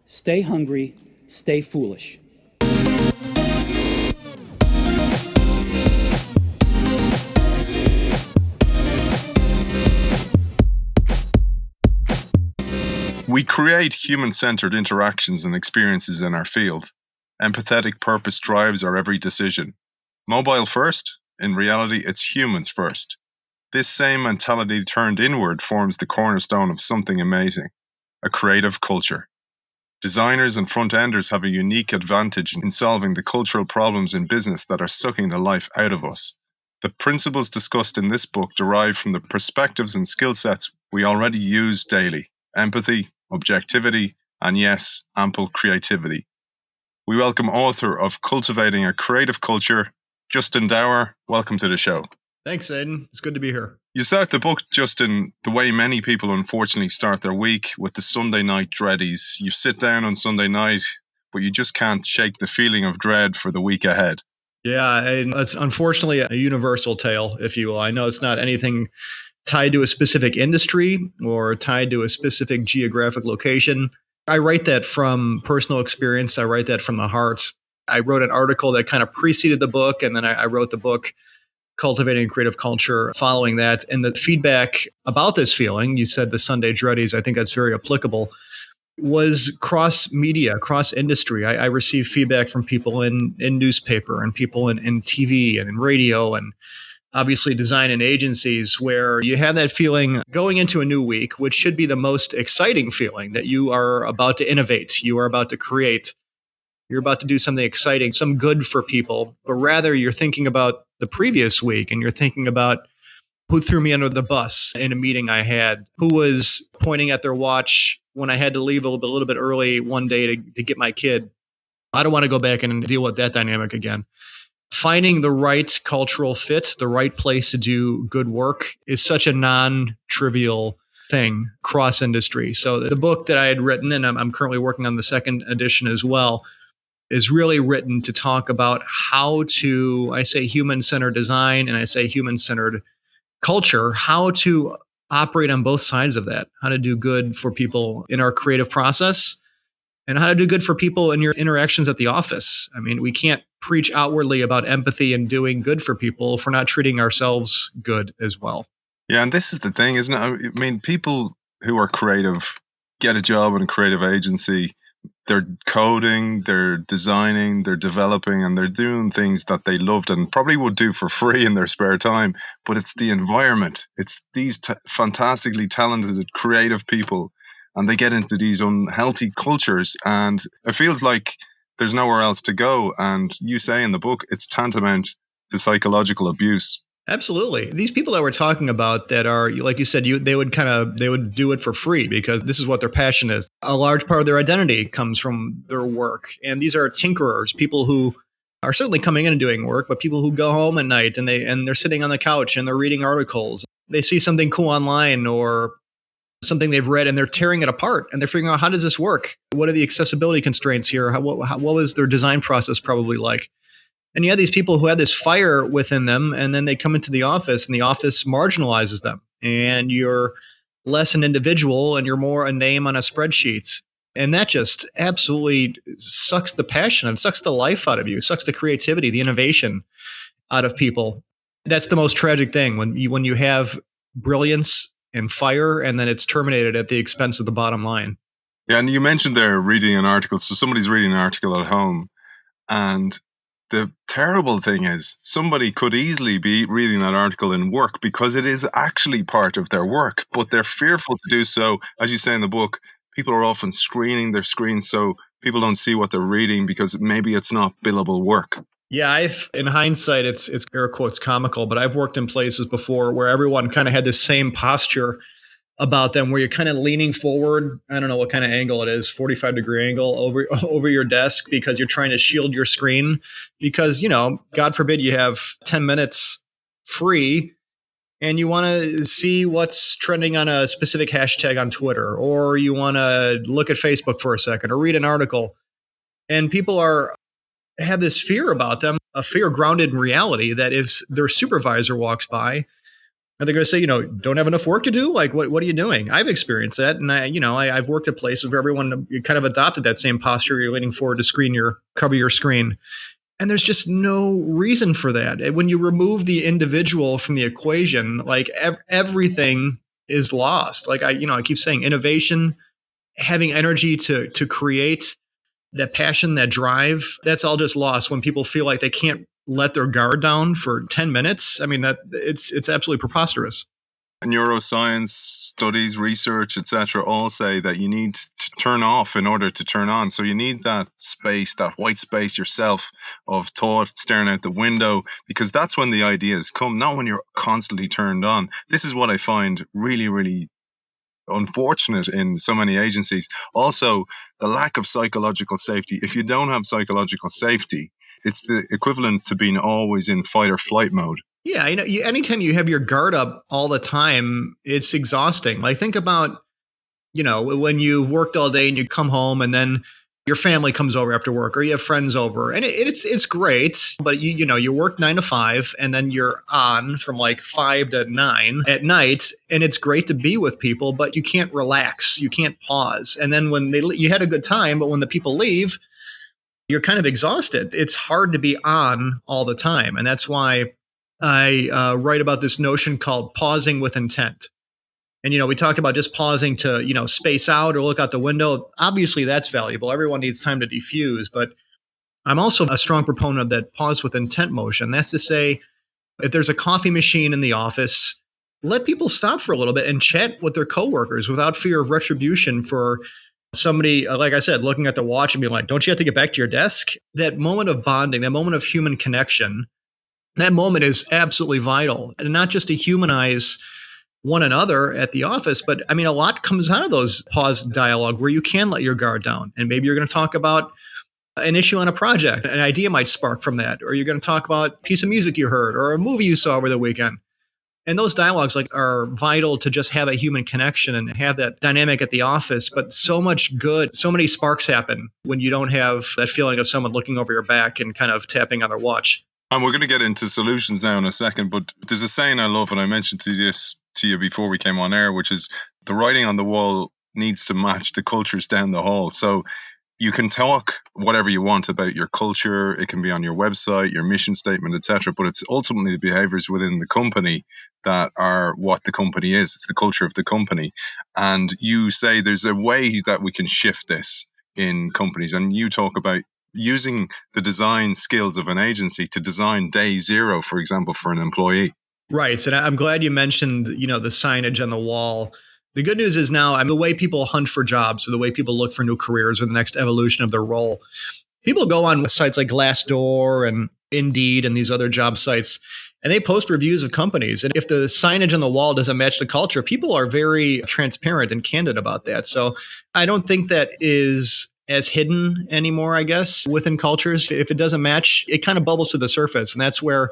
Stay hungry, stay foolish. We create human-centered interactions and experiences in our field. Empathetic purpose drives our every decision. Mobile first? In reality, it's humans first. This same mentality turned inward forms the cornerstone of something amazing, a creative culture. Designers and front-enders have a unique advantage in solving the cultural problems in business that are sucking the life out of us. The principles discussed in this book derive from the perspectives and skill sets we already use daily: empathy, objectivity, and yes, ample creativity. We welcome author of Cultivating a Creative Culture, Justin Dauer. Welcome to the show. Thanks, Aidan. It's good to be here. You start the book, Justin, the way many people unfortunately start their week, with the Sunday night dreadies. You sit down on Sunday night, but you just can't shake the feeling of dread for the week ahead. Yeah, and it's unfortunately a universal tale, if you will. I know it's not anything tied to a specific industry or tied to a specific geographic location. I write that from personal experience. I write that from the heart. I wrote an article that kind of preceded the book, and then I wrote the book Cultivating a Creative Culture following that. And the feedback about this feeling, you said the Sunday dreadies, I think that's very applicable, was cross-media, cross-industry. I received feedback from people in newspaper and people in TV and in radio and obviously design and agencies, where you have that feeling going into a new week, which should be the most exciting feeling, that you are about to innovate, you are about to create, you're about to do something exciting, some good for people, but rather you're thinking about the previous week and you're thinking about who threw me under the bus in a meeting I had, who was pointing at their watch when I had to leave a little bit early one day to get my kid. I don't want to go back and deal with that dynamic again. Finding the right cultural fit, the right place to do good work is such a non-trivial thing cross-industry. So the book that I had written, and I'm currently working on the second edition as well, is really written to talk about how to, I say human-centered design and I say human-centered culture, how to operate on both sides of that, how to do good for people in our creative process and how to do good for people in your interactions at the office. I mean, we can't preach outwardly about empathy and doing good for people if we're not treating ourselves good as well. Yeah, and this is the thing, isn't it? I mean, people who are creative get a job in a creative agency. They're coding, they're designing, they're developing, and they're doing things that they loved and probably would do for free in their spare time. But it's the environment. It's these fantastically talented, creative people, and they get into these unhealthy cultures, and it feels like there's nowhere else to go. And you say in the book, it's tantamount to psychological abuse. Absolutely. These people that we're talking about that are, like you said, they would do it for free because this is what their passion is. A large part of their identity comes from their work. And these are tinkerers, people who are certainly coming in and doing work, but people who go home at night and they're sitting on the couch and they're reading articles. They see something cool online or something they've read and they're tearing it apart and they're figuring out, how does this work? What are the accessibility constraints here? What was their design process probably like? And you have these people who have this fire within them, and then they come into the office and the office marginalizes them, and you're less an individual and you're more a name on a spreadsheet. And that just absolutely sucks the passion and sucks the life out of you, sucks the creativity, the innovation out of people. That's the most tragic thing, when you have brilliance and fire and then it's terminated at the expense of the bottom line. Yeah, and you mentioned there reading an article. So somebody's reading an article at home, and the terrible thing is somebody could easily be reading that article in work because it is actually part of their work, but they're fearful to do so. As you say in the book, people are often screening their screens so people don't see what they're reading because maybe it's not billable work. Yeah, in hindsight, it's air quotes comical, but I've worked in places before where everyone kind of had this same posture about them, where you're kind of leaning forward. I don't know what kind of angle it is, 45-degree angle over your desk, because you're trying to shield your screen because, God forbid you have 10 minutes free and you want to see what's trending on a specific hashtag on Twitter, or you want to look at Facebook for a second or read an article. And people have this fear about them, a fear grounded in reality, that if their supervisor walks by Are they going to say, don't have enough work to do? Like, what are you doing? I've experienced that. And I've worked at places where everyone kind of adopted that same posture. You're leaning forward to cover your screen. And there's just no reason for that. When you remove the individual from the equation, like everything is lost. Like I keep saying innovation, having energy to create, that passion, that drive, that's all just lost when people feel like they can't let their guard down for 10 minutes. I mean, that it's absolutely preposterous. Neuroscience studies, research, etc., all say that you need to turn off in order to turn on. So you need that space, that white space yourself of thought staring out the window, because that's when the ideas come, not when you're constantly turned on. This is what I find really, really unfortunate in so many agencies. Also, the lack of psychological safety. If you don't have psychological safety, it's the equivalent to being always in fight or flight mode. Yeah, anytime you have your guard up all the time, it's exhausting. Like think about, when you've worked all day and you come home and then your family comes over after work or you have friends over, and it's great, but you work 9 to 5 and then you're on from like 5 to 9 at night, and it's great to be with people, but you can't relax, you can't pause. And then when you had a good time, but when the people leave, you're kind of exhausted. It's hard to be on all the time, and that's why I write about this notion called pausing with intent. And, we talked about just pausing to, space out or look out the window. Obviously, that's valuable. Everyone needs time to defuse. But I'm also a strong proponent of that pause with intent motion. That's to say, if there's a coffee machine in the office, let people stop for a little bit and chat with their coworkers without fear of retribution for somebody, like I said, looking at the watch and being like, don't you have to get back to your desk? That moment of bonding, that moment of human connection, that moment is absolutely vital. And not just to humanize one another at the office, but I mean, a lot comes out of those pause dialogue where you can let your guard down. And maybe you're going to talk about an issue on a project. An idea might spark from that. Or you're going to talk about a piece of music you heard or a movie you saw over the weekend. And those dialogues are vital to just have a human connection and have that dynamic at the office. But so much good, so many sparks happen when you don't have that feeling of someone looking over your back and kind of tapping on their watch. And we're going to get into solutions now in a second, but there's a saying I love, and I mentioned to you before we came on air, which is the writing on the wall needs to match the cultures down the hall. So you can talk whatever you want about your culture. It can be on your website, your mission statement, etc. But it's ultimately the behaviors within the company that are what the company is. It's the culture of the company. And you say there's a way that we can shift this in companies. And you talk about using the design skills of an agency to design day zero, for example, for an employee. Right. And I'm glad you mentioned, the signage on the wall. The good news is now, the way people hunt for jobs or the way people look for new careers or the next evolution of their role, people go on sites like Glassdoor and Indeed and these other job sites, and they post reviews of companies. And if the signage on the wall doesn't match the culture, people are very transparent and candid about that. So I don't think that is as hidden anymore, I guess, within cultures. If it doesn't match, it kind of bubbles to the surface. And that's where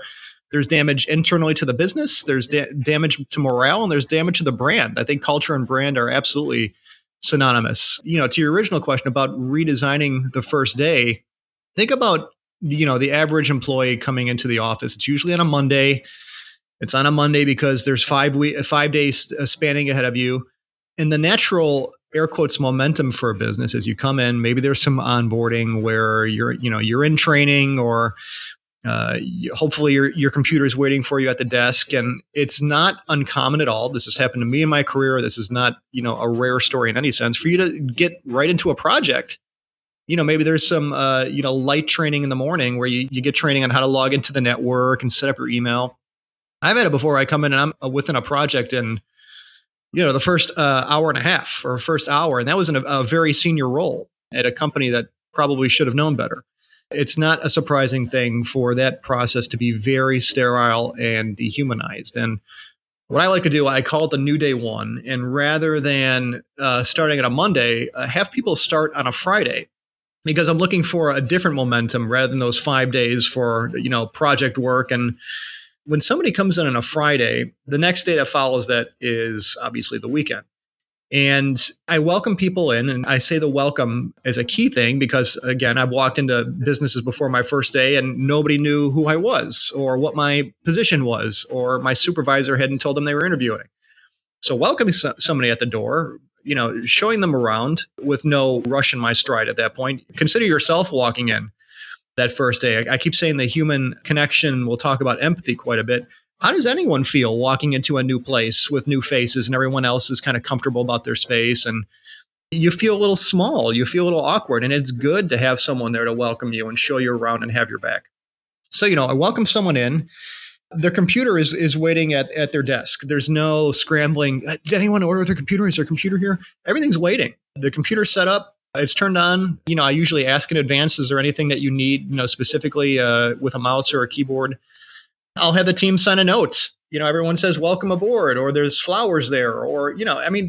there's damage internally to the business, there's damage to morale, and there's damage to the brand. I think culture and brand are absolutely synonymous. To your original question about redesigning the first day, think about, the average employee coming into the office. It's usually on a Monday. It's on a Monday because there's 5 days spanning ahead of you. And the natural air quotes momentum for a business is you come in, maybe there's some onboarding where you're in training, or hopefully your computer is waiting for you at the desk. And it's not uncommon at all. This has happened to me in my career. This is not, a rare story in any sense for you to get right into a project. Maybe there's some, light training in the morning where you get training on how to log into the network and set up your email. I've had it before. I come in and I'm within a project and, the first hour and a half or first hour. And that was in a very senior role at a company that probably should have known better. It's not a surprising thing for that process to be very sterile and dehumanized. And what I like to do, I call it the new day one. And rather than starting on a Monday, have people start on a Friday, because I'm looking for a different momentum rather than those 5 days for, project work. And when somebody comes in on a Friday, the next day that follows that is obviously the weekend. And I welcome people in, and I say the welcome as a key thing because, again, I've walked into businesses before my first day and nobody knew who I was or what my position was, or my supervisor hadn't told them they were interviewing. So welcoming somebody at the door, showing them around with no rush in my stride at that point. Consider yourself walking in that first day. I keep saying the human connection. We'll talk about empathy quite a bit. How does anyone feel walking into a new place with new faces and everyone else is kind of comfortable about their space, and you feel a little small, you feel a little awkward, and it's good to have someone there to welcome you and show you around and have your back. So, I welcome someone in. Their computer is waiting at their desk. There's no scrambling. Did anyone order their computer? Is their computer here? Everything's waiting. The computer's set up. It's turned on. I usually ask in advance, is there anything that you need, specifically with a mouse or a keyboard? I'll have the team sign a note. Everyone says, welcome aboard, or there's flowers there, or,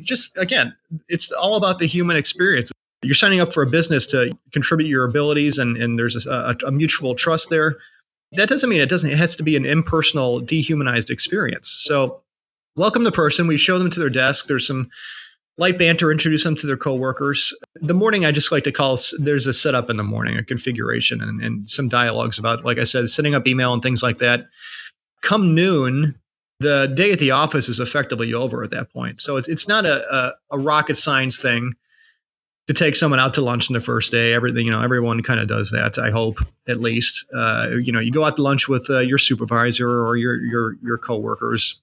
just again, it's all about the human experience. You're signing up for a business to contribute your abilities, and there's a mutual trust there. That doesn't mean it has to be an impersonal, dehumanized experience. So welcome the person. We show them to their desk. There's some light banter, introduce them to their coworkers. The morning, I just like to call, there's a setup in the morning, a configuration, and some dialogues about, like I said, setting up email and things like that. Come noon, the day at the office is effectively over at that point. So it's not a rocket science thing to take someone out to lunch on the first day. Everyone kind of does that, I hope, at least. You go out to lunch with your supervisor or your coworkers.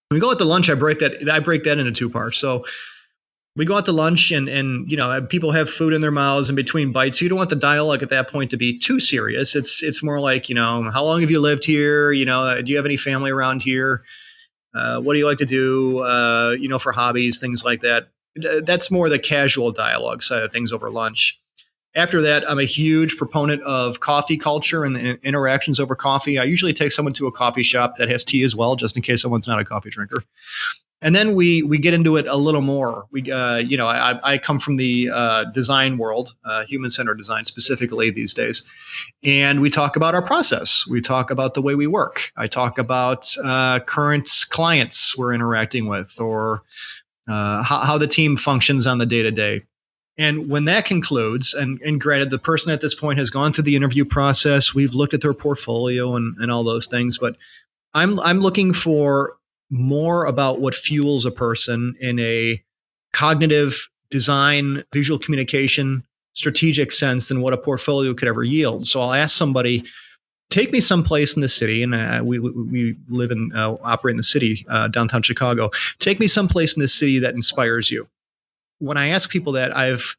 When we go out to lunch, I break that into two parts. So we go out to lunch and people have food in their mouths in between bites. So you don't want the dialogue at that point to be too serious. It's more like, how long have you lived here? Do you have any family around here? What do you like to do, for hobbies, things like that. That's more the casual dialogue side of things over lunch. After that, I'm a huge proponent of coffee culture and interactions over coffee. I usually take someone to a coffee shop that has tea as well, just in case someone's not a coffee drinker. And then we get into it a little more. I come from the design world, human-centered design specifically these days. And we talk about our process. We talk about the way we work. I talk about current clients we're interacting with, or how the team functions on the day-to-day. And when that concludes, and granted, the person at this point has gone through the interview process, we've looked at their portfolio and all those things, but I'm looking for more about what fuels a person in a cognitive design, visual communication, strategic sense than what a portfolio could ever yield. So I'll ask somebody, take me someplace in the city, and we live and operate in the city, downtown Chicago. Take me someplace in the city that inspires you. When I ask people that, I've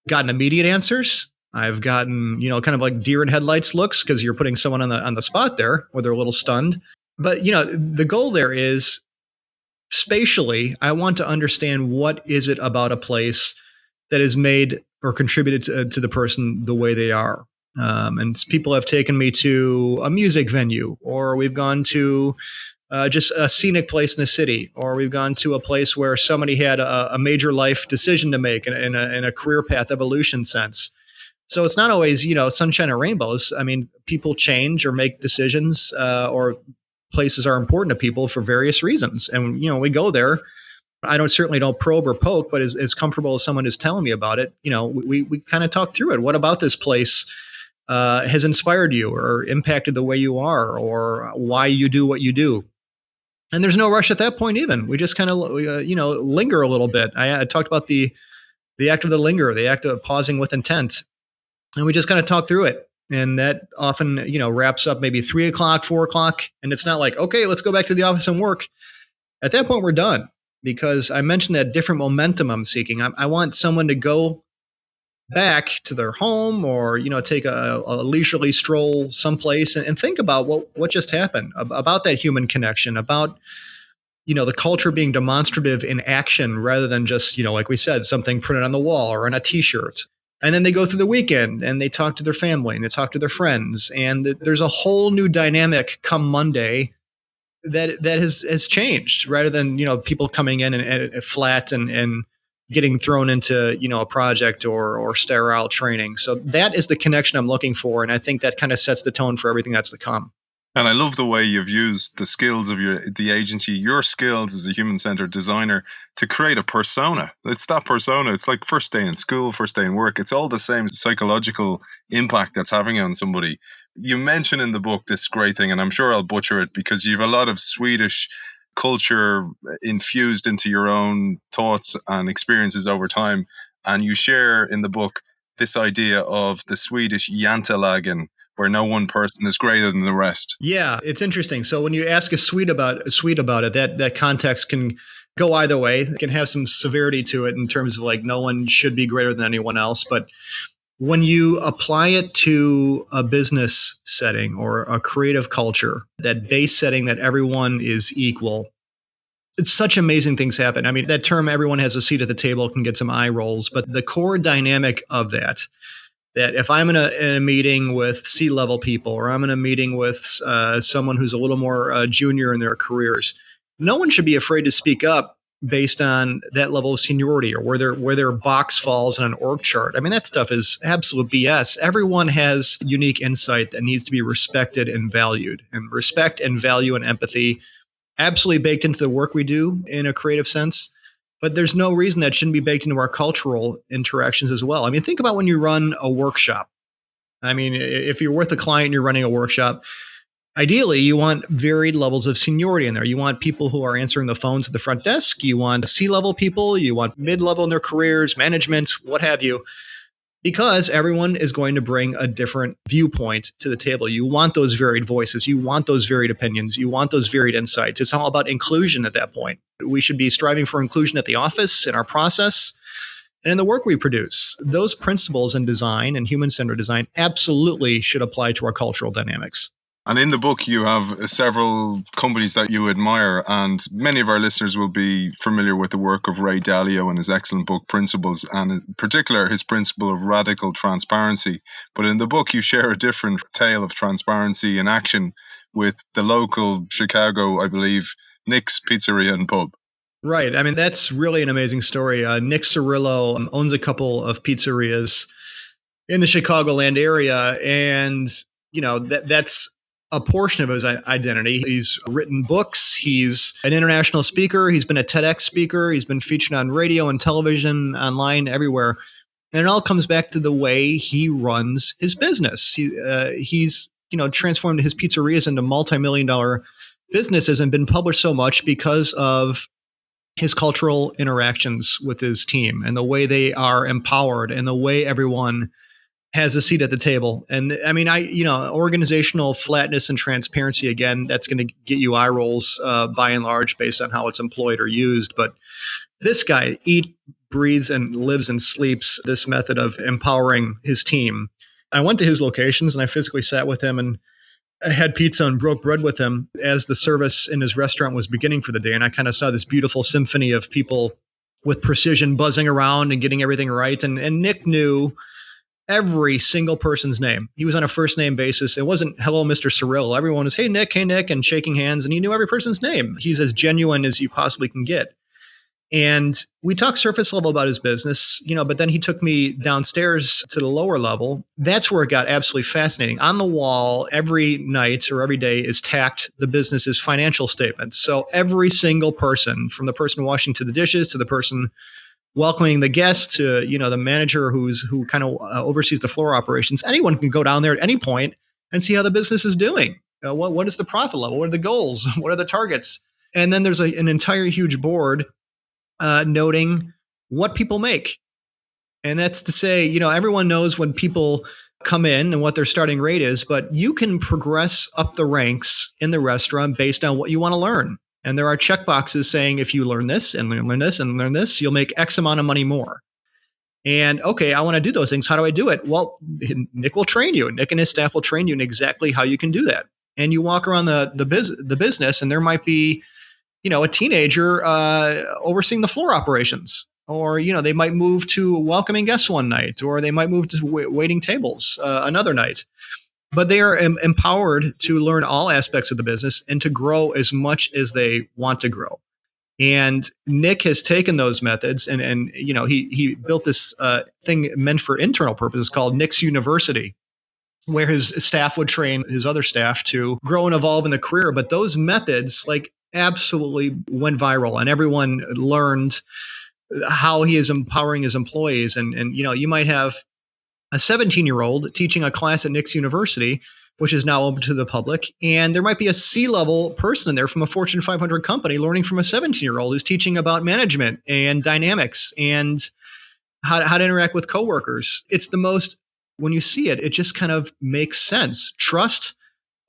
gotten immediate answers. I've gotten, kind of like deer in headlights looks, because you're putting someone on the spot there where they're a little stunned. But, the goal there is spatially, I want to understand what is it about a place that has made or contributed to the person the way they are. And people have taken me to a music venue, or we've gone to just a scenic place in the city, or we've gone to a place where somebody had a major life decision to make in a career path evolution sense. So it's not always, sunshine and rainbows. I mean, people change or make decisions, or places are important to people for various reasons. And, we go there. I certainly don't probe or poke, but as comfortable as someone is telling me about it, we kind of talk through it. What about this place has inspired you or impacted the way you are, or why you do what you do? And there's no rush at that point even. We just kind of, linger a little bit. I talked about the act of the linger, the act of pausing with intent. And we just kind of talk through it. And that often, wraps up maybe 3 o'clock, 4 o'clock. And it's not like, okay, let's go back to the office and work. At that point, we're done, because I mentioned that different momentum I'm seeking. I want someone to go back to their home, or, take a leisurely stroll someplace and think about what just happened, about that human connection, about, the culture being demonstrative in action rather than just, like we said, something printed on the wall or on a t-shirt. And then they go through the weekend and they talk to their family and they talk to their friends. And there's a whole new dynamic come Monday that has changed, rather than, people coming in and flat and getting thrown into, a project or sterile training. So that is the connection I'm looking for. And I think that kind of sets the tone for everything that's to come. And I love the way you've used the skills of the agency, your skills as a human-centered designer, to create a persona. It's that persona. It's like first day in school, first day in work. It's all the same psychological impact that's having on somebody. You mention in the book this great thing, and I'm sure I'll butcher it because you have a lot of Swedish culture infused into your own thoughts and experiences over time. And you share in the book this idea of the Swedish jantelagen, where no one person is greater than the rest. Yeah, it's interesting. So when you ask a Swede about it, that context can go either way. It can have some severity to it in terms of like no one should be greater than anyone else. But when you apply it to a business setting or a creative culture, that base setting that everyone is equal, it's such amazing things happen. I mean, that term, everyone has a seat at the table, can get some eye rolls, but the core dynamic of that if I'm in a meeting with C-level people, or I'm in a meeting with someone who's a little more junior in their careers, no one should be afraid to speak up based on that level of seniority or where their box falls on an org chart. I mean, that stuff is absolute BS. Everyone has unique insight that needs to be respected and valued. And respect and value and empathy absolutely baked into the work we do in a creative sense. But there's no reason that shouldn't be baked into our cultural interactions as well. I mean, think about when you run a workshop. I mean, if you're with a client and you're running a workshop, ideally you want varied levels of seniority in there. You want people who are answering the phones at the front desk. You want C-level people. You want mid-level in their careers, management, what have you. Because everyone is going to bring a different viewpoint to the table. You want those varied voices. You want those varied opinions. You want those varied insights. It's all about inclusion at that point. We should be striving for inclusion at the office, in our process, and in the work we produce. Those principles in design and human-centered design absolutely should apply to our cultural dynamics. And in the book, you have several companies that you admire, and many of our listeners will be familiar with the work of Ray Dalio and his excellent book, Principles, and in particular, his principle of radical transparency. But in the book, you share a different tale of transparency in action with the local Chicago, I believe, Nick's Pizzeria and Pub. Right. I mean, that's really an amazing story. Nick Cirillo owns a couple of pizzerias in the Chicagoland area, and that's a portion of his identity. He's written books. He's an international speaker. He's been a TEDx speaker. He's been featured on radio and television, online, everywhere. And it all comes back to the way he runs his business. He's transformed his pizzerias into multi-million-dollar businesses and been published so much because of his cultural interactions with his team and the way they are empowered and the way everyone has a seat at the table. And I mean, organizational flatness and transparency, again, that's going to get you eye rolls by and large based on how it's employed or used. But this guy breathes and lives and sleeps this method of empowering his team. I went to his locations and I physically sat with him and I had pizza and broke bread with him as the service in his restaurant was beginning for the day. And I kind of saw this beautiful symphony of people with precision buzzing around and getting everything right. And Nick knew every single person's name. He was on a first name basis. It wasn't, hello, Mr. Cirillo. Everyone was, hey, Nick, and shaking hands. And he knew every person's name. He's as genuine as you possibly can get. And we talked surface level about his business, but then he took me downstairs to the lower level. That's where it got absolutely fascinating. On the wall, every night or every day is tacked the business's financial statements. So every single person, from the person washing to the dishes to the person welcoming the guests to, the manager who kind of oversees the floor operations, anyone can go down there at any point and see how the business is doing. What is the profit level? What are the goals? What are the targets? And then there's an entire huge board noting what people make. And that's to say, everyone knows when people come in and what their starting rate is, but you can progress up the ranks in the restaurant based on what you want to learn. And there are checkboxes saying, if you learn this and learn this and learn this, you'll make X amount of money more. And okay, I want to do those things. How do I do it? Well, Nick will train you. Nick and his staff will train you in exactly how you can do that. And you walk around the business, and there might be, a teenager overseeing the floor operations, or they might move to welcoming guests one night, or they might move to waiting tables another night. But they are empowered to learn all aspects of the business and to grow as much as they want to grow. And Nick has taken those methods and he built this thing meant for internal purposes called Nick's University. where his staff would train his other staff to grow and evolve in the career. But those methods like absolutely went viral and everyone learned how he is empowering his employees. And you might have a 17-year-old teaching a class at Nick's University, which is now open to the public. And there might be a C-level person in there from a Fortune 500 company learning from a 17-year-old who's teaching about management and dynamics and how to interact with coworkers. It's the most, when you see it, it just kind of makes sense. Trust,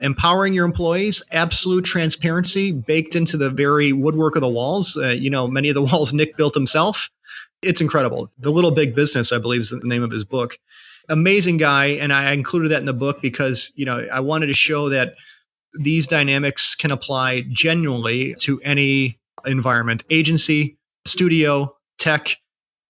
empowering your employees, absolute transparency baked into the very woodwork of the walls. Many of the walls Nick built himself. It's incredible. The Little Big Business, I believe, is the name of his book. Amazing guy. And I included that in the book because, I wanted to show that these dynamics can apply genuinely to any environment, agency, studio, tech,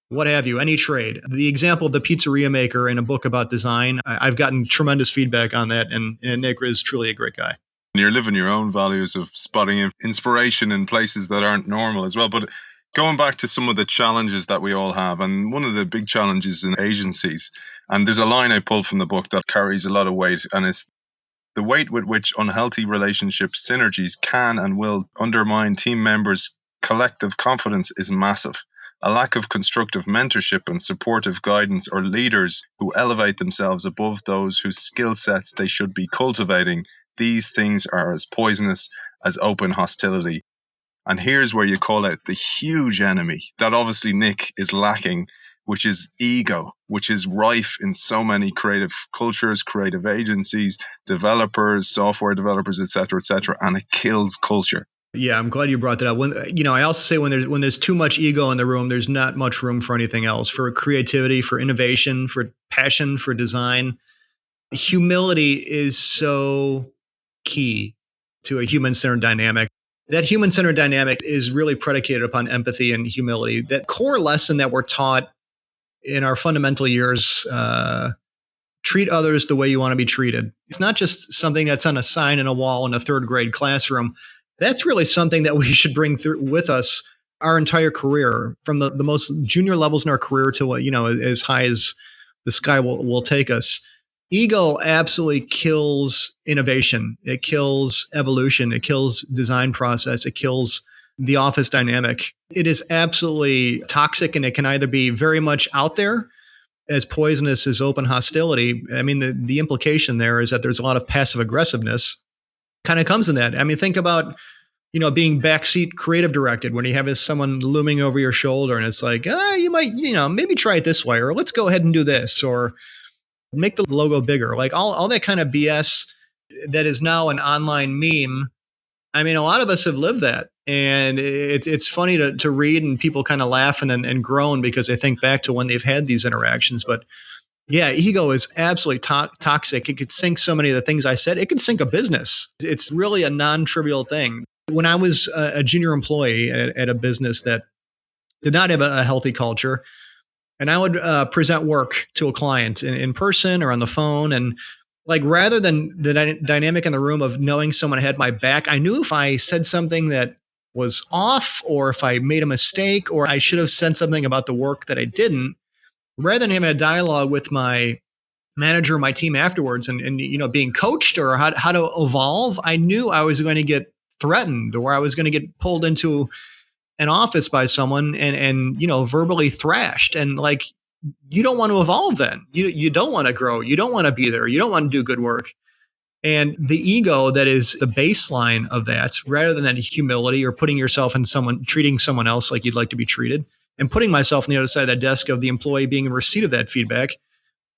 what have you, any trade. The example of the pizzeria maker in a book about design, I've gotten tremendous feedback on that. And Nick is truly a great guy. You're living your own values of spotting inspiration in places that aren't normal as well. But going back to some of the challenges that we all have, and one of the big challenges in agencies, and there's a line I pulled from the book that carries a lot of weight, and it's the weight with which unhealthy relationship synergies can and will undermine team members' collective confidence is massive. A lack of constructive mentorship and supportive guidance or leaders who elevate themselves above those whose skill sets they should be cultivating, these things are as poisonous as open hostility. And here's where you call out the huge enemy that obviously Nick is lacking, which is ego, which is rife in so many creative cultures, creative agencies, developers, software developers, et cetera, and it kills culture. Yeah, I'm glad you brought that up. I also say when there's too much ego in the room, there's not much room for anything else, for creativity, for innovation, for passion, for design. Humility is so key to a human-centered dynamic. That human-centered dynamic is really predicated upon empathy and humility. That core lesson that we're taught in our fundamental years, treat others the way you want to be treated. It's not just something that's on a sign in a wall in a third grade classroom. That's really something that we should bring through with us our entire career, from the most junior levels in our career to as high as the sky will take us. Ego absolutely kills innovation. It kills evolution. It kills design process. It kills the office dynamic. It is absolutely toxic, and it can either be very much out there, as poisonous as open hostility. I mean, the implication there is that there's a lot of passive aggressiveness kind of comes in that. I mean, think about, being backseat creative directed when you have someone looming over your shoulder and it's like, you might, maybe try it this way, or let's go ahead and do this, or make the logo bigger. Like all that kind of BS that is now an online meme. I mean, a lot of us have lived that. And it's funny to read, and people kind of laugh and groan because they think back to when they've had these interactions. But yeah, ego is absolutely toxic. It could sink so many of the things I said. It could sink a business. It's really a non-trivial thing. When I was a junior employee at a business that did not have a healthy culture, and I would present work to a client in person or on the phone, and like rather than the dynamic in the room of knowing someone had my back, I knew if I said something that was off, or if I made a mistake, or I should have said something about the work that I didn't, rather than having a dialogue with my manager, my team afterwards, and being coached or how to evolve, I knew I was going to get threatened, or I was going to get pulled into an office by someone and verbally thrashed. And like, you don't want to evolve then. You don't want to grow. You don't want to be there. You don't want to do good work. And the ego that is the baseline of that, rather than that humility or putting yourself in treating someone else like you'd like to be treated, and putting myself on the other side of that desk of the employee being in receipt of that feedback.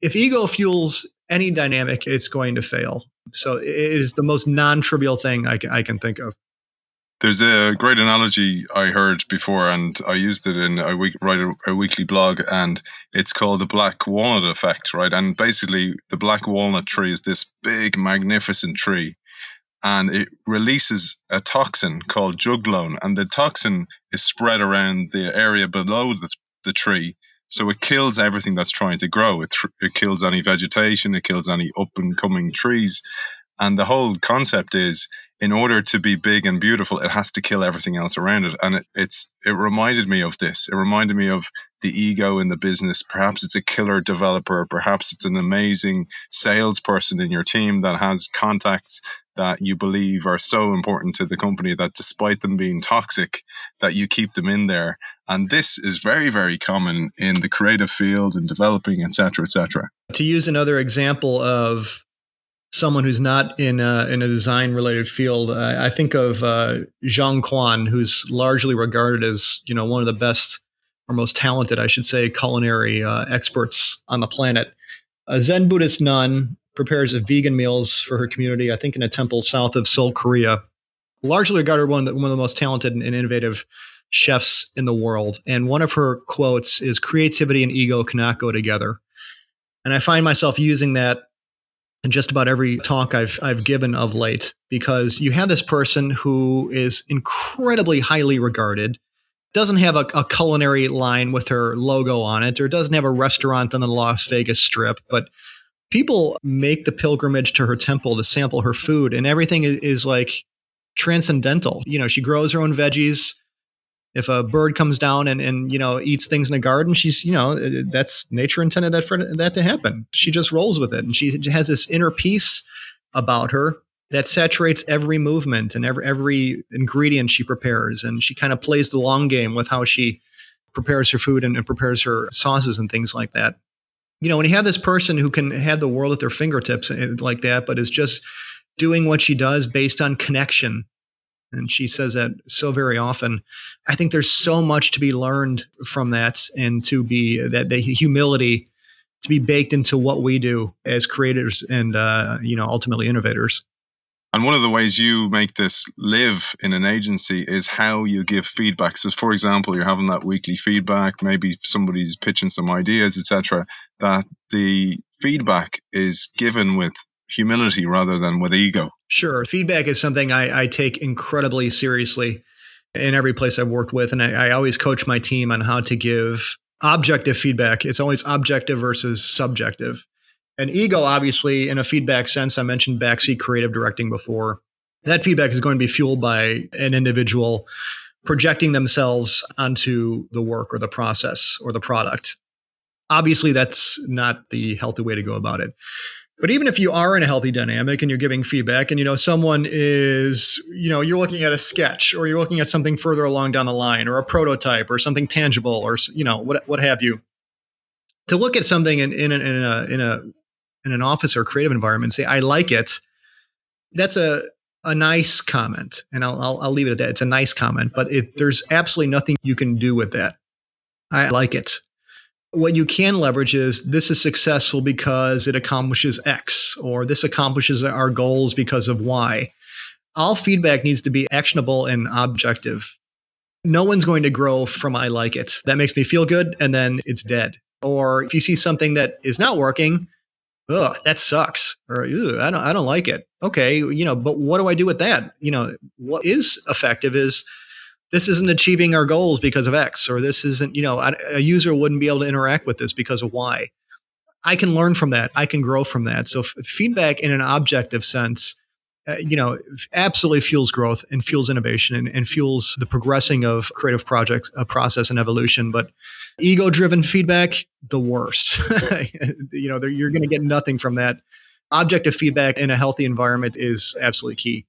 If ego fuels any dynamic, it's going to fail. So it is the most non-trivial thing I can think of. There's a great analogy I heard before, and I used it in a weekly blog, and it's called the black walnut effect, right? And basically, the black walnut tree is this big, magnificent tree, and it releases a toxin called juglone, and the toxin is spread around the area below the tree. So it kills everything that's trying to grow. It kills any vegetation. It kills any up and coming trees. And the whole concept is, in order to be big and beautiful, it has to kill everything else around it. And it reminded me of this. It reminded me of the ego in the business. Perhaps it's a killer developer. Perhaps it's an amazing salesperson in your team that has contacts that you believe are so important to the company that despite them being toxic, that you keep them in there. And this is very, very common in the creative field and developing, et cetera, et cetera. To use another example of someone who's not in a design related field, I think of Zhang Quan, who's largely regarded as, one of the best or most talented, I should say, culinary experts on the planet. A Zen Buddhist nun prepares vegan meals for her community, I think in a temple south of Seoul, Korea. Largely regarded one of the most talented and innovative chefs in the world. And one of her quotes is, "Creativity and ego cannot go together." And I find myself using that in just about every talk I've given of late, because you have this person who is incredibly highly regarded, doesn't have a culinary line with her logo on it, or doesn't have a restaurant on the Las Vegas Strip, but people make the pilgrimage to her temple to sample her food, and everything is like transcendental. She grows her own veggies. If a bird comes down and eats things in the garden, she's, that's nature intended that for that to happen. She just rolls with it. And she has this inner peace about her that saturates every movement and every ingredient she prepares. And she kind of plays the long game with how she prepares her food and prepares her sauces and things like that. When you have this person who can have the world at their fingertips like that, but is just doing what she does based on connection, and she says that so very often, I think there's so much to be learned from that, and to be that the humility to be baked into what we do as creators and ultimately innovators. And one of the ways you make this live in an agency is how you give feedback. So, for example, you're having that weekly feedback, maybe somebody's pitching some ideas, etc., that the feedback is given with humility rather than with ego. Sure. Feedback is something I take incredibly seriously in every place I've worked with. And I always coach my team on how to give objective feedback. It's always objective versus subjective. And ego, obviously, in a feedback sense, I mentioned backseat creative directing before. That feedback is going to be fueled by an individual projecting themselves onto the work or the process or the product. Obviously, that's not the healthy way to go about it. But even if you are in a healthy dynamic and you're giving feedback and, someone is, you're looking at a sketch, or you're looking at something further along down the line, or a prototype or something tangible, or, what have you, to look at something in an office or creative environment and say, "I like it." That's a nice comment. And I'll leave it at that. It's a nice comment, but there's absolutely nothing you can do with that. I like it. What you can leverage is, this is successful because it accomplishes X, or this accomplishes our goals because of Y. All feedback needs to be actionable and objective. No one's going to grow from "I like it." That makes me feel good, and then it's dead. Or if you see something that is not working, "Ugh, that sucks," or "I don't like it." Okay, but what do I do with that? What is effective is, this isn't achieving our goals because of X, or this isn't, a user wouldn't be able to interact with this because of Y. I can learn from that. I can grow from that. So feedback in an objective sense, absolutely fuels growth and fuels innovation and fuels the progressing of creative projects, process and evolution. But ego-driven feedback, the worst. You're going to get nothing from that. Objective feedback in a healthy environment is absolutely key.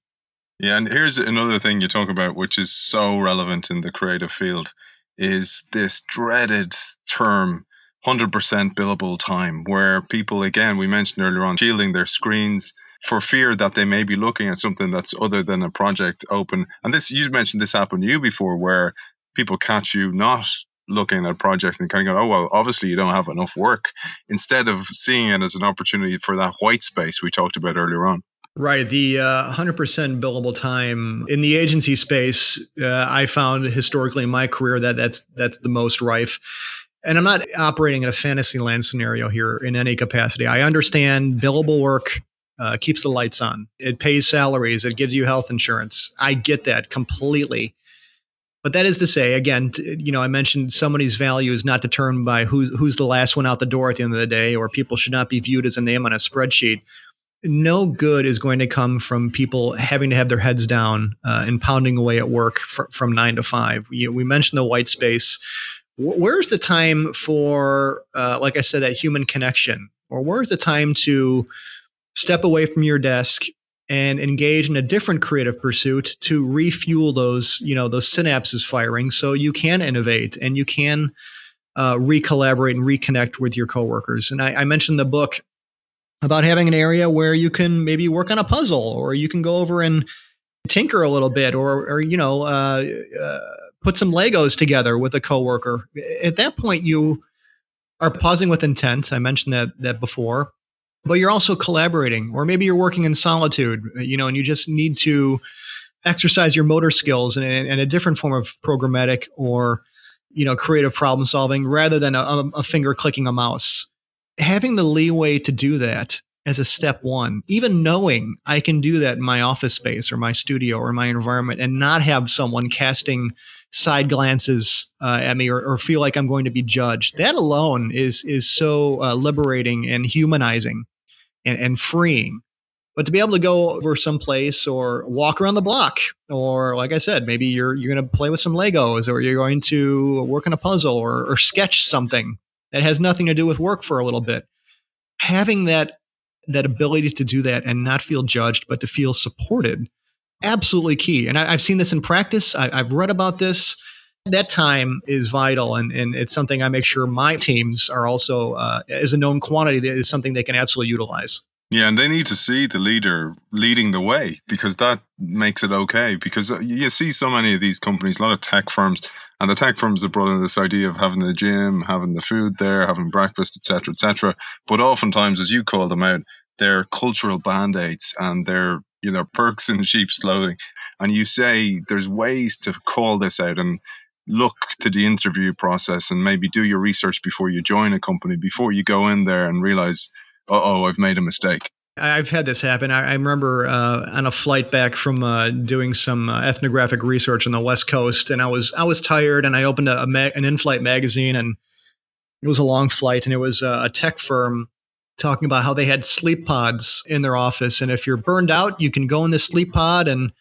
Yeah, and here's another thing you talk about, which is so relevant in the creative field, is this dreaded term, 100% billable time, where people, again, we mentioned earlier on, shielding their screens for fear that they may be looking at something that's other than a project open. And this, you mentioned this happened to you before, where people catch you not looking at a project and kind of go, "Oh, well, obviously you don't have enough work," instead of seeing it as an opportunity for that white space we talked about earlier on. Right. The 100% billable time in the agency space, I found historically in my career that's the most rife. And I'm not operating in a fantasy land scenario here in any capacity. I understand billable work keeps the lights on. It pays salaries. It gives you health insurance. I get that completely. But that is to say, again, I mentioned somebody's value is not determined by who's the last one out the door at the end of the day, or people should not be viewed as a name on a spreadsheet. no good is going to come from people having to have their heads down and pounding away at work from 9 to 5. We mentioned the white space. Where's the time for, like I said, that human connection? Or where's the time to step away from your desk and engage in a different creative pursuit to refuel those synapses firing so you can innovate and you can re-collaborate and reconnect with your coworkers? And I mentioned the book about having an area where you can maybe work on a puzzle, or you can go over and tinker a little bit, or put some Legos together with a coworker. At that point, you are pausing with intent. I mentioned that before, but you're also collaborating, or maybe you're working in solitude, and you just need to exercise your motor skills and a different form of programmatic or creative problem solving rather than a finger clicking a mouse. Having the leeway to do that as a step one, even knowing I can do that in my office space or my studio or my environment and not have someone casting side glances at me or feel like I'm going to be judged. That alone is so liberating and humanizing and freeing. But to be able to go over someplace or walk around the block, or like I said, maybe you're going to play with some Legos, or you're going to work on a puzzle or sketch something that has nothing to do with work for a little bit. Having that ability to do that and not feel judged, but to feel supported, absolutely key. And I've seen this in practice. I've read about this. That time is vital, and it's something I make sure my teams are also, as a known quantity, that is something they can absolutely utilize. Yeah, and they need to see the leader leading the way, because that makes it okay. Because you see so many of these companies, a lot of tech firms, and the tech firms have brought in this idea of having the gym, having the food there, having breakfast, etc., etc. But oftentimes, as you call them out, they're cultural band-aids, and they're perks in sheep's clothing. And you say there's ways to call this out and look to the interview process and maybe do your research before you join a company, before you go in there and realize, I've made a mistake. I've had this happen. I remember on a flight back from doing some ethnographic research on the West Coast, and I was tired, and I opened an in-flight magazine, and it was a long flight, and it was a tech firm talking about how they had sleep pods in their office, and if you're burned out, you can go in this sleep pod and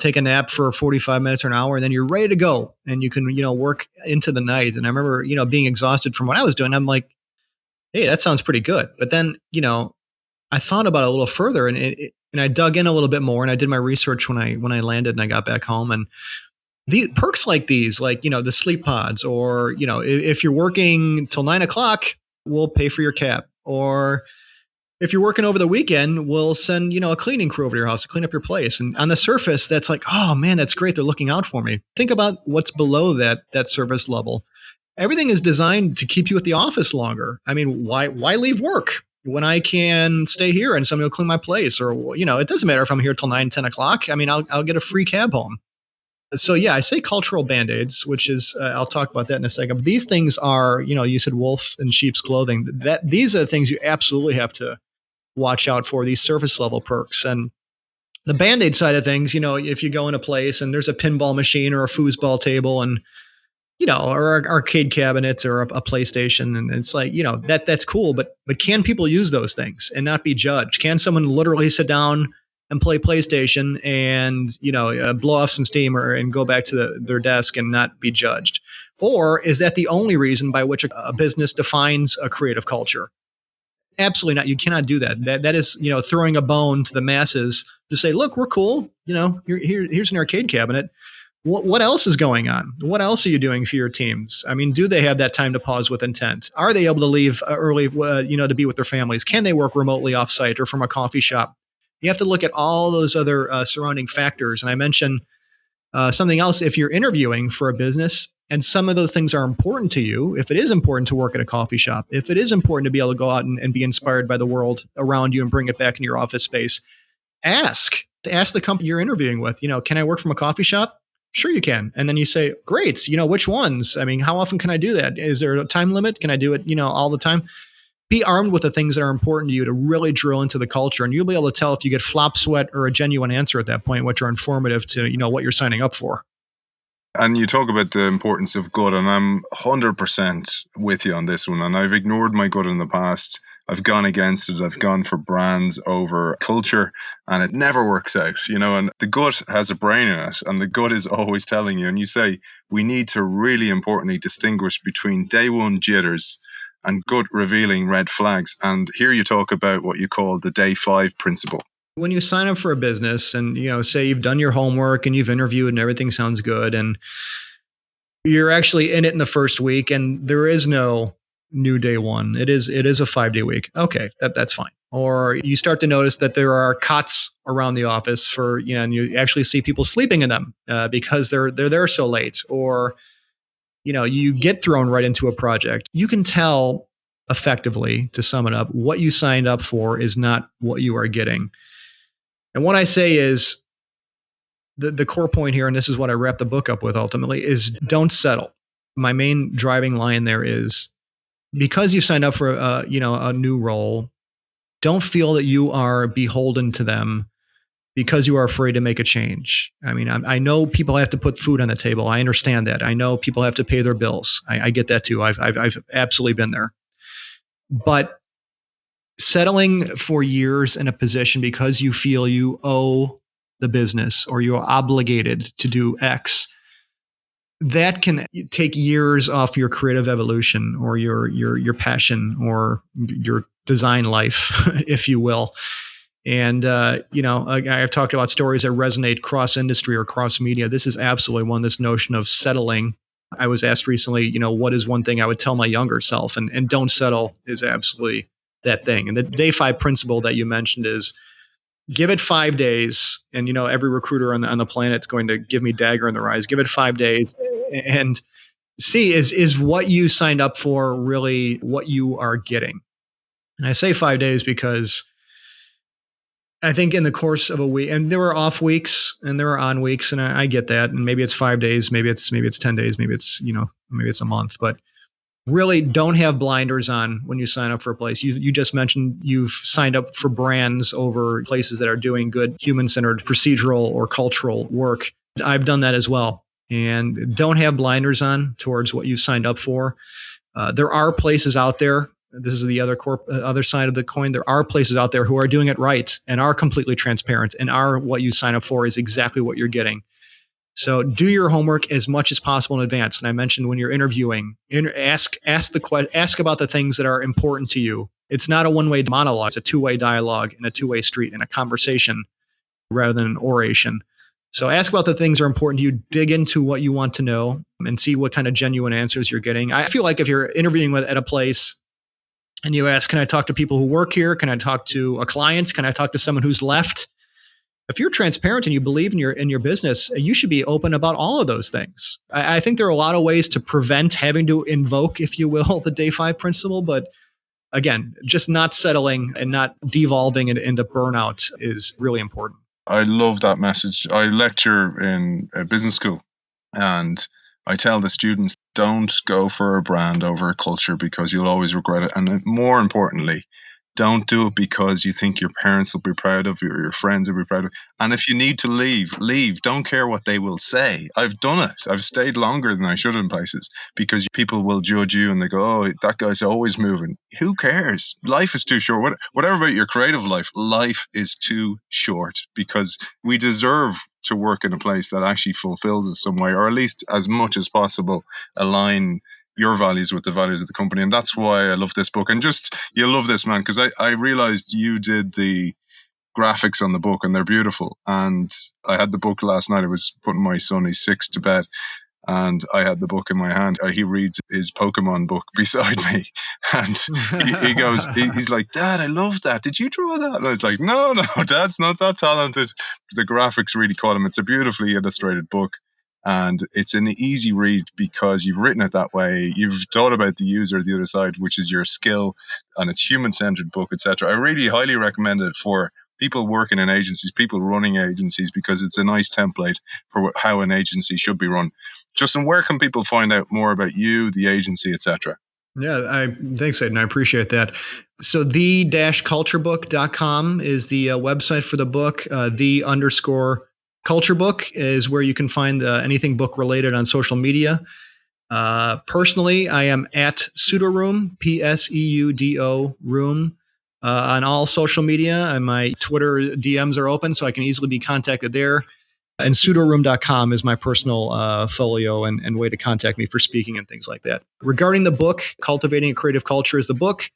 take a nap for 45 minutes or an hour, and then you're ready to go, and you can work into the night. And I remember being exhausted from what I was doing. I'm like, hey, that sounds pretty good. But then, I thought about it a little further, and I dug in a little bit more, and I did my research when I landed and I got back home. And the perks like these, like, the sleep pods, or, if you're working till 9 o'clock, we'll pay for your cab. Or if you're working over the weekend, we'll send, a cleaning crew over to your house to clean up your place. And on the surface, that's like, oh man, that's great. They're looking out for me. Think about what's below that service level. Everything is designed to keep you at the office longer. I mean, why leave work when I can stay here and somebody will clean my place? Or, it doesn't matter if I'm here till 10 o'clock. I mean, I'll get a free cab home. So yeah, I say cultural band-aids, which is, I'll talk about that in a second. But these things are, you said wolf in sheep's clothing. These are the things you absolutely have to watch out for, these surface level perks. And the band-aid side of things, if you go in a place and there's a pinball machine or a foosball table and or arcade cabinets or a PlayStation. And it's like, that's cool, but can people use those things and not be judged? Can someone literally sit down and play PlayStation and, blow off some steam and go back to their desk and not be judged? Or is that the only reason by which a business defines a creative culture? Absolutely not. You cannot do that. That is, throwing a bone to the masses to say, look, we're cool. Here's an arcade cabinet. What else is going on? What else are you doing for your teams? I mean, do they have that time to pause with intent? Are they able to leave early, to be with their families? Can they work remotely offsite or from a coffee shop? You have to look at all those other surrounding factors. And I mentioned something else. If you're interviewing for a business and some of those things are important to you, if it is important to work at a coffee shop, if it is important to be able to go out and be inspired by the world around you and bring it back into your office space, ask the company you're interviewing with, can I work from a coffee shop? Sure you can. And then you say, great, which ones? I mean, how often can I do that? Is there a time limit? Can I do it, all the time? Be armed with the things that are important to you to really drill into the culture. And you'll be able to tell if you get flop sweat or a genuine answer at that point, which are informative to, what you're signing up for. And you talk about the importance of gut, and I'm 100% with you on this one. And I've ignored my gut in the past. I've gone against it. I've gone for brands over culture, and it never works out, and the gut has a brain in it, and the gut is always telling you. And you say, we need to really importantly distinguish between day one jitters and gut revealing red flags. And here you talk about what you call the day 5 principle. When you sign up for a business and, say you've done your homework and you've interviewed and everything sounds good and you're actually in it in the first week and there is no new day one. It is a 5-day week. Okay, that's fine. Or you start to notice that there are cots around the office for, and you actually see people sleeping in them because they're there so late. Or, you get thrown right into a project. You can tell effectively, to sum it up, what you signed up for is not what you are getting. And what I say is the core point here, and this is what I wrap the book up with ultimately, is don't settle. My main driving line there is, because you signed up for a new role, don't feel that you are beholden to them because you are afraid to make a change. I mean, I know people have to put food on the table. I understand that. I know people have to pay their bills. I get that too. I've absolutely been there. But settling for years in a position because you feel you owe the business or you're obligated to do X, that can take years off your creative evolution or your passion or your design life, if you will. And, I've talked about stories that resonate cross industry or cross media. This is absolutely one, this notion of settling. I was asked recently, what is one thing I would tell my younger self? And don't settle is absolutely that thing. And the day 5 principle that you mentioned is give it 5 days. And, every recruiter on the planet is going to give me dagger in their eyes. Give it 5 days and see, is what you signed up for really what you are getting? And I say 5 days because I think in the course of a week, and there are off weeks and there are on weeks, and I get that. And maybe it's 5 days, maybe it's 10 days, maybe it's a month, but really don't have blinders on when you sign up for a place. You just mentioned you've signed up for brands over places that are doing good human-centered procedural or cultural work. I've done that as well. And don't have blinders on towards what you've signed up for. There are places out there. This is the other side of the coin. There are places out there who are doing it right and are completely transparent and are what you sign up for is exactly what you're getting. So do your homework as much as possible in advance. And I mentioned when you're interviewing, ask about the things that are important to you. It's not a one-way monologue. It's a two-way dialogue and a two-way street and a conversation rather than an oration. So ask about the things that are important to you. Dig into what you want to know and see what kind of genuine answers you're getting. I feel like if you're interviewing at a place and you ask, can I talk to people who work here? Can I talk to a client? Can I talk to someone who's left? If you're transparent and you believe in your business, you should be open about all of those things. I think there are a lot of ways to prevent having to invoke, if you will, the day 5 principle. But again, just not settling and not devolving into burnout is really important. I love that message. I lecture in a business school and I tell the students, don't go for a brand over a culture because you'll always regret it. And more importantly, don't do it because you think your parents will be proud of you or your friends will be proud of you. And if you need to leave. Don't care what they will say. I've done it. I've stayed longer than I should in places because people will judge you and they go, oh, that guy's always moving. Who cares? Life is too short. Whatever about your creative life is too short because we deserve to work in a place that actually fulfills us some way, or at least as much as possible align your values with the values of the company. And that's why I love this book. And just, you'll love this, man, because I realized you did the graphics on the book and they're beautiful. And I had the book last night. I was putting my son, he's 6, to bed. And I had the book in my hand. He reads his Pokemon book beside me. And he goes, he's like, Dad, I love that. Did you draw that? And I was like, no, Dad's not that talented. The graphics really caught him. It's a beautifully illustrated book. And it's an easy read because you've written it that way. You've thought about the user, the other side, which is your skill, and it's human-centered book, etc. I really highly recommend it for people working in agencies, people running agencies, because it's a nice template for how an agency should be run. Justin, where can people find out more about you, the agency, etc.? Yeah, thanks, Aidan. I appreciate that. So the-culturebook.com is the website for the book. _Culture Book is where you can find anything book related on social media. Personally, I am at Pseudo Room, Pseudo Room. on all social media, and my Twitter DMs are open, so I can easily be contacted there. And pseudoroom.com is my personal folio and way to contact me for speaking and things like that. Regarding the book, Cultivating a Creative Culture is the book.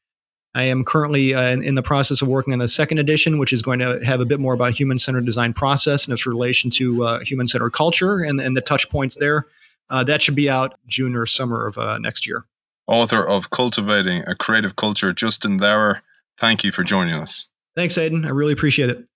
I am currently in the process of working on the second edition, which is going to have a bit more about human-centered design process and its relation to human-centered culture and the touch points there. That should be out June or summer of next year. Author of Cultivating a Creative Culture, Justin Dauer, thank you for joining us. Thanks, Aidan. I really appreciate it.